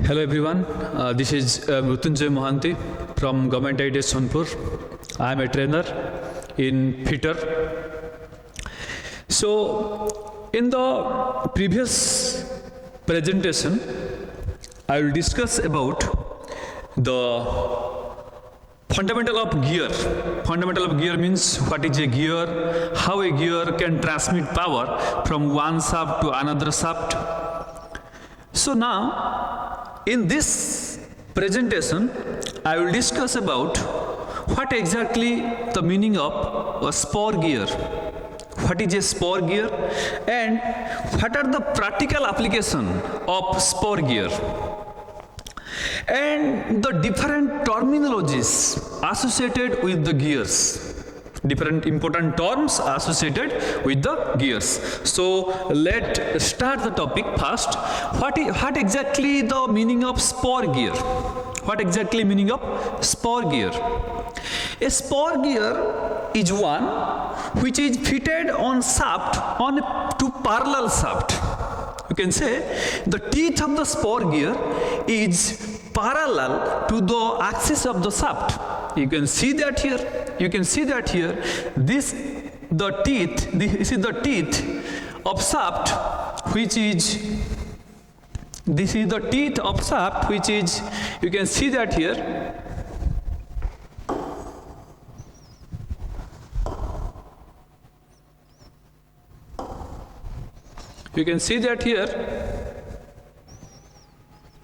Hello everyone, this is Mohanty from Government IDS Sonpur. I am a trainer in fitter. So in the previous presentation, I will discuss about the fundamental of gear. Fundamental of gear means what is a gear, how a gear can transmit power from one shaft to another shaft. So now, in this presentation, I will discuss about what exactly the meaning of a spur gear, what is a spur gear, and what are the practical application of spur gear, and the different terminologies associated with the gears. Different important terms associated with the gears. So let's start the topic first. What exactly the meaning of spur gear? What exactly meaning of spur gear? A spur gear is one which is fitted on shaft on two parallel shaft. You can say the teeth of the spur gear is parallel to the axis of the shaft. You can see that here. You can see that here. This is the teeth of shaft, which is. This is the teeth of shaft, which is. You can see that here. You can see that here.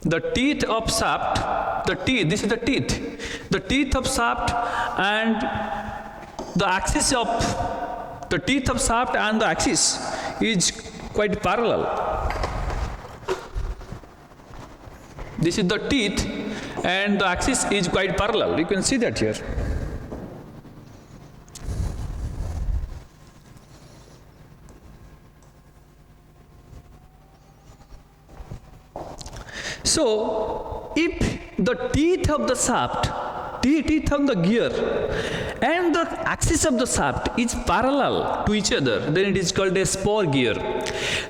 The teeth of shaft, this is the teeth of shaft, and the axis of the teeth of shaft and the axis is quite parallel. This is the teeth and the axis is quite parallel. You can see that here. So, if the teeth of the shaft, teeth of the gear, and the axis of the shaft is parallel to each other, then it is called a spur gear.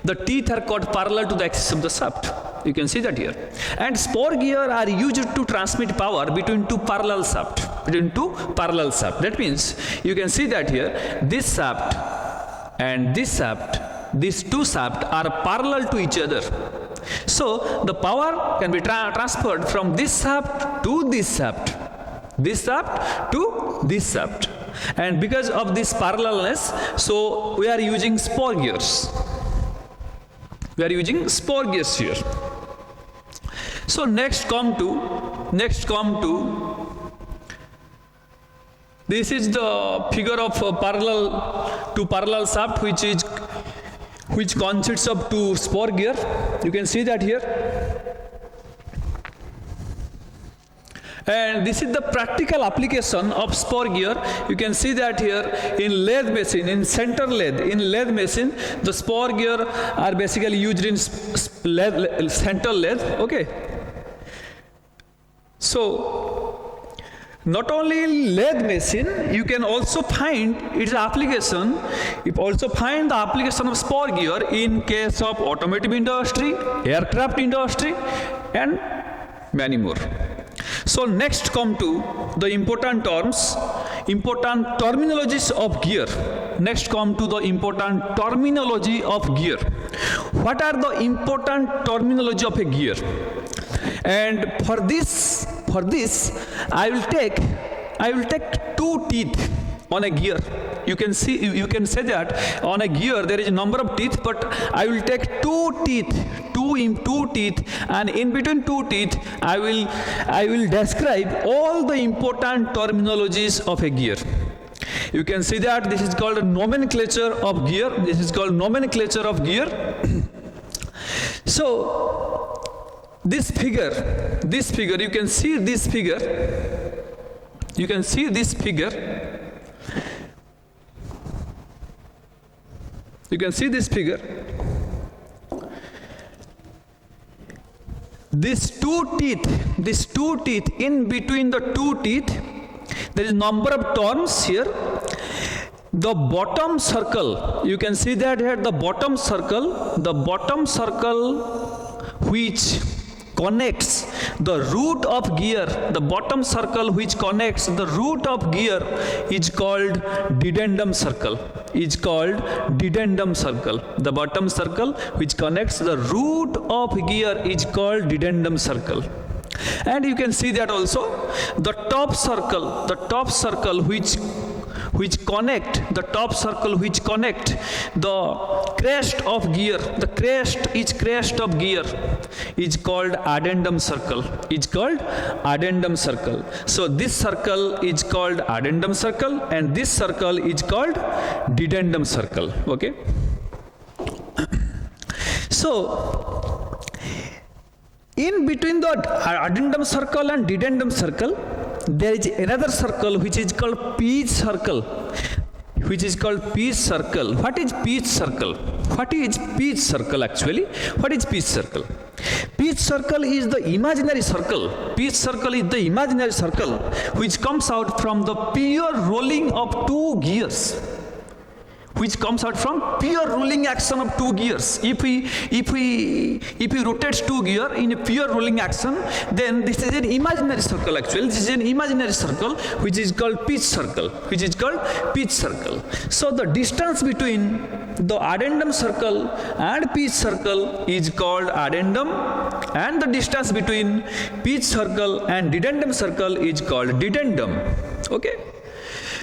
The teeth are called parallel to the axis of the shaft. You can see that here. And spur gear are used to transmit power between two parallel shafts. That means you can see that here. This shaft and this shaft, these two shafts are parallel to each other. So the power can be transferred from this shaft to this shaft, this shaft to this shaft, and because of this parallelness, so we are using spur gears. We are using spur gears here. So next come to this is the figure of two parallel shaft, which consists of two spur gear. You can see that here. And this is the practical application of spur gear. You can see that here in lathe machine, in center lathe. In lathe machine, the spur gear are basically used in center lathe. Okay. So, not only in lathe machine, you can also find its application. You also find the application of spur gear in case of automotive industry, aircraft industry, and many more. So next come to the important terminologies of gear. Next come to the important terminology of gear. What are the important terminology of a gear? And for this, I will take two teeth on a gear. You can say that on a gear there is a number of teeth, but I will take two teeth, and in between two teeth I will describe all the important terminologies of a gear. You can see that this is called a nomenclature of gear. So this figure, you can see this figure. These two teeth, in between the two teeth, there is number of terms here. The bottom circle, you can see that here, the bottom circle which connects the root of gear, the bottom circle which connects the root of gear is called dedendum circle. Is called dedendum circle. The bottom circle which connects the root of gear is called dedendum circle. And you can see that also the top circle which connect the crest of gear, crest of gear is called addendum circle. So this circle is called addendum circle and this circle is called dedendum circle. Okay. So in between the addendum circle and dedendum circle, there is another circle which is called pitch circle. What is pitch circle? What is pitch circle actually? What is pitch circle? Pitch circle is the imaginary circle. Pitch circle is the imaginary circle which comes out from the pure rolling of two gears. Which comes out from pure rolling action of two gears. If we rotate two gears in a pure rolling action, then this is an imaginary circle actually. This is an imaginary circle which is called pitch circle. So the distance between the addendum circle and pitch circle is called addendum, and the distance between pitch circle and dedendum circle is called dedendum. Okay.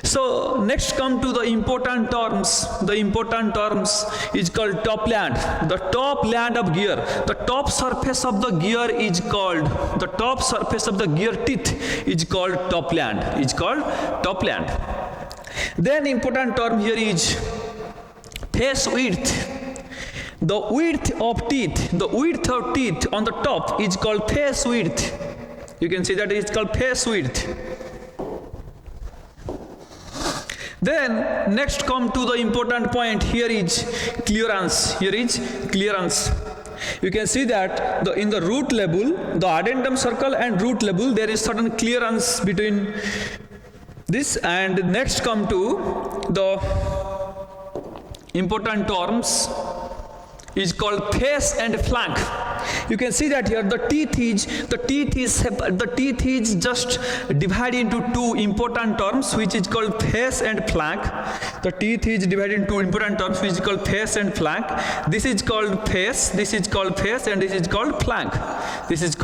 So next come to the important terms. The important terms is called top land. The top land of gear. The top surface of the gear is called, the top surface of the gear teeth is called top land. Then important term here is face width. The width of teeth on the top is called face width. You can see that it is called face width. Then next come to the important point. Here is clearance. You can see that in the root level, the addendum circle and root level, there is certain clearance between this. And next come to the important terms is called face and flank. You can see that here the teeth is just divided into two important terms which is called face and flank. The teeth is divided into two important terms which is called face and flank. This is called face, and this is called flank. This is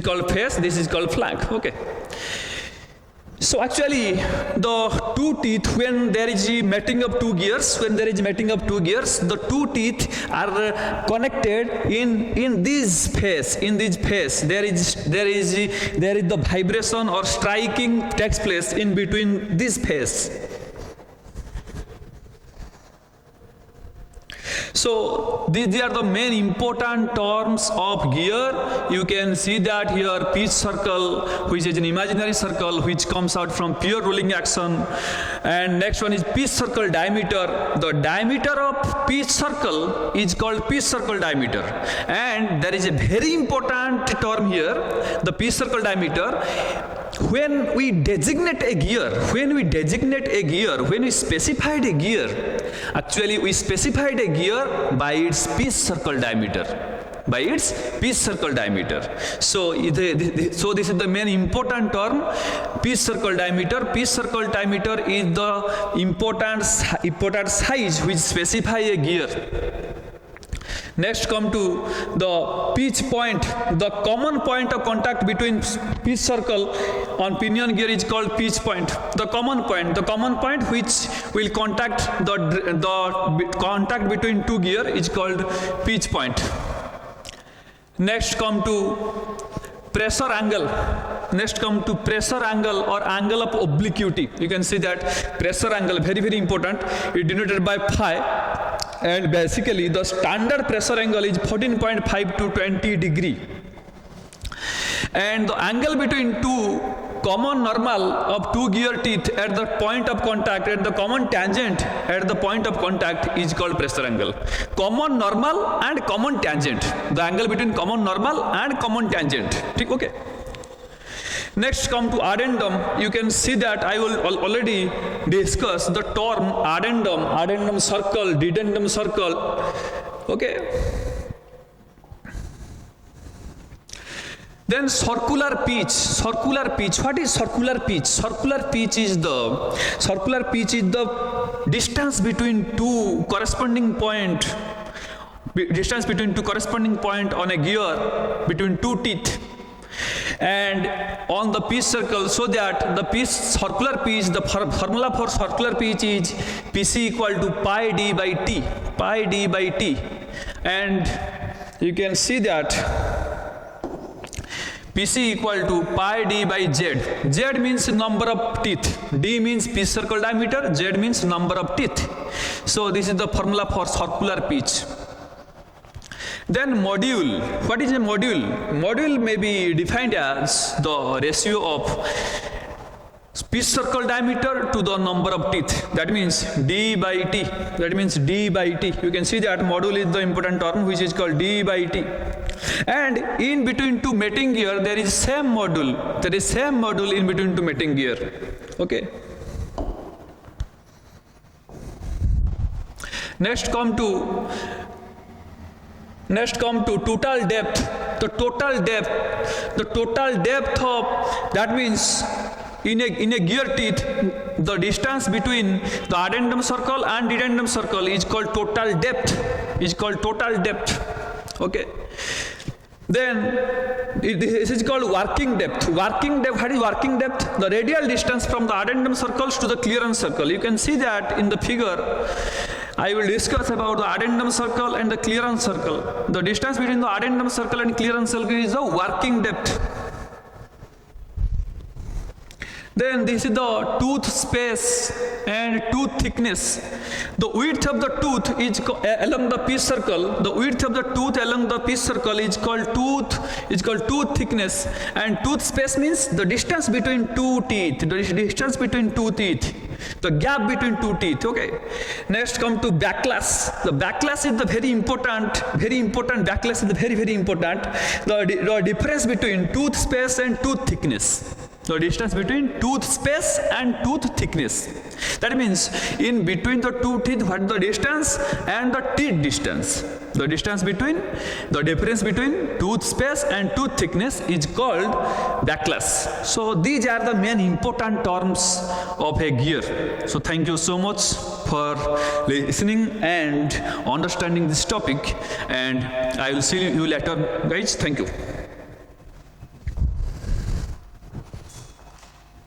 called face, this is called flank. Okay. So actually the two teeth, when there is mating of two gears, the two teeth are connected in this phase. There is the vibration or striking takes place in between this phase. So these are the main important terms of gear. You can see that here pitch circle, which is an imaginary circle which comes out from pure rolling action. And next one is pitch circle diameter. The diameter of pitch circle is called pitch circle diameter. And there is a very important term here, the pitch circle diameter. When we designate a gear, when we specified a gear, actually we specified a gear by its pitch circle diameter. So this is the main important term, pitch circle diameter. Pitch circle diameter is the important size which specify a gear. Next come to the pitch point. The common point of contact between pitch circle on pinion gear is called pitch point. The common point which will contact the contact between two gear is called pitch point. Next come to pressure angle. Or angle of obliquity. You can see that pressure angle, very very important. It denoted by phi. And basically the standard pressure angle is 14.5 to 20 degree. And the angle between two common normal of two gear teeth at the point of contact, at the common tangent at the point of contact is called pressure angle. Common normal and common tangent. The angle between common normal and common tangent. Okay. Next come to addendum. You can see that I will already discuss the term addendum circle, dedendum circle. Okay. Then circular pitch. Circular pitch. What is circular pitch? Circular pitch is the distance between two corresponding point. Distance between two corresponding point on a gear between two teeth, and on the pitch circle, so that the pitch circular pitch, the formula for circular pitch is PC equal to pi d by t. Pi d by t, and you can see that PC equal to pi d by z. Z means number of teeth, d means pitch circle diameter, z means number of teeth. So this is the formula for circular pitch. Then module. What is a module? Module may be defined as the ratio of pitch circle diameter to the number of teeth. That means d by t. That means d by t. You can see that module is the important term which is called d by t. And in between two mating gear there is same module. There is same module in between two mating gear. Okay. Next come to total depth. The total depth of, that means in a gear teeth, the distance between the addendum circle and dedendum circle is called total depth. Okay. Then this is called working depth. What is working depth? The radial distance from the addendum circles to the clearance circle. You can see that in the figure. I will discuss about the addendum circle and the clearance circle. The distance between the addendum circle and clearance circle is the working depth. Then this is the tooth space and tooth thickness. The width of the tooth is along the pitch circle. The width of the tooth along the pitch circle is called tooth thickness, and tooth space means the distance between two teeth. The gap between two teeth. Okay. Next come to backlash. The backlash is the very important. Backlash is the very important. The difference between tooth space and tooth thickness. The distance between tooth space and tooth thickness. That means in between the two teeth, what is the distance and the teeth distance. The difference between tooth space and tooth thickness is called backlash. So these are the main important terms of a gear. So thank you so much for listening and understanding this topic, and I will see you later, guys. Thank you.